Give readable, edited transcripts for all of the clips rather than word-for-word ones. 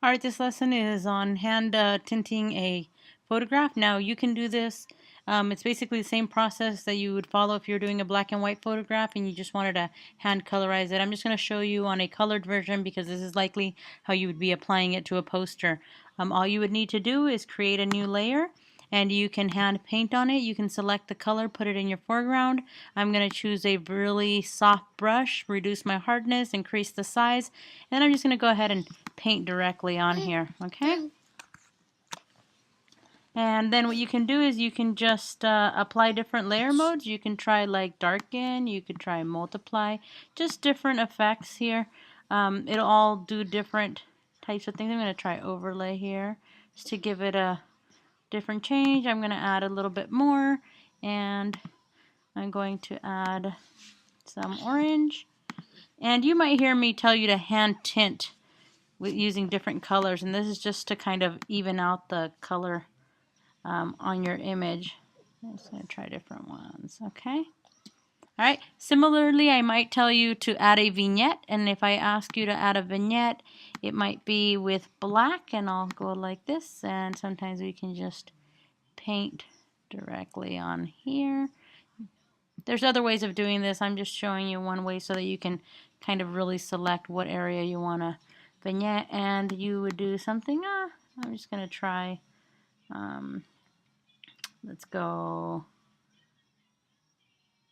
Alright, this lesson is on hand tinting a photograph. Now you can do this. It's basically the same process that you would follow if you're doing a black and white photograph and you just wanted to hand colorize it. I'm just going to show you on a colored version because this is likely how you would be applying it to a poster. All you would need to do is create a new layer and you can hand paint on it. You can select the color, put it in your foreground. I'm going to choose a really soft brush, reduce my hardness, increase the size, and then I'm just going to go ahead and paint directly on here, okay? And then what you can do is you can just apply different layer modes. You can try like darken, you could try multiply, just different effects here. It'll all do different types of things. I'm going to try overlay here just to give it a different change. I'm going to add a little bit more, and I'm going to add some orange. And you might hear me tell you to hand tint with using different colors, and this is just to kind of even out the color on your image. I'm just going to try different ones, okay? Alright, similarly I might tell you to add a vignette, and if I ask you to add a vignette, it might be with black, and I'll go like this, and sometimes we can just paint directly on here. There's other ways of doing this. I'm just showing you one way so that you can kind of really select what area you want to vignette, and you would do something. I'm just going to try, let's go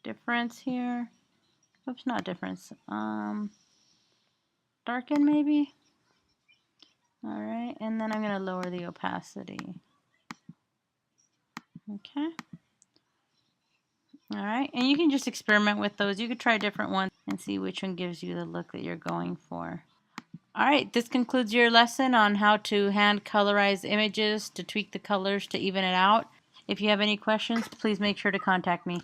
difference here. Oops, not difference. Darken maybe. Alright, and then I'm going to lower the opacity. Okay. Alright, and you can just experiment with those. You could try different ones and see which one gives you the look that you're going for. Alright, this concludes your lesson on how to hand colorize images, to tweak the colors to even it out. If you have any questions, please make sure to contact me.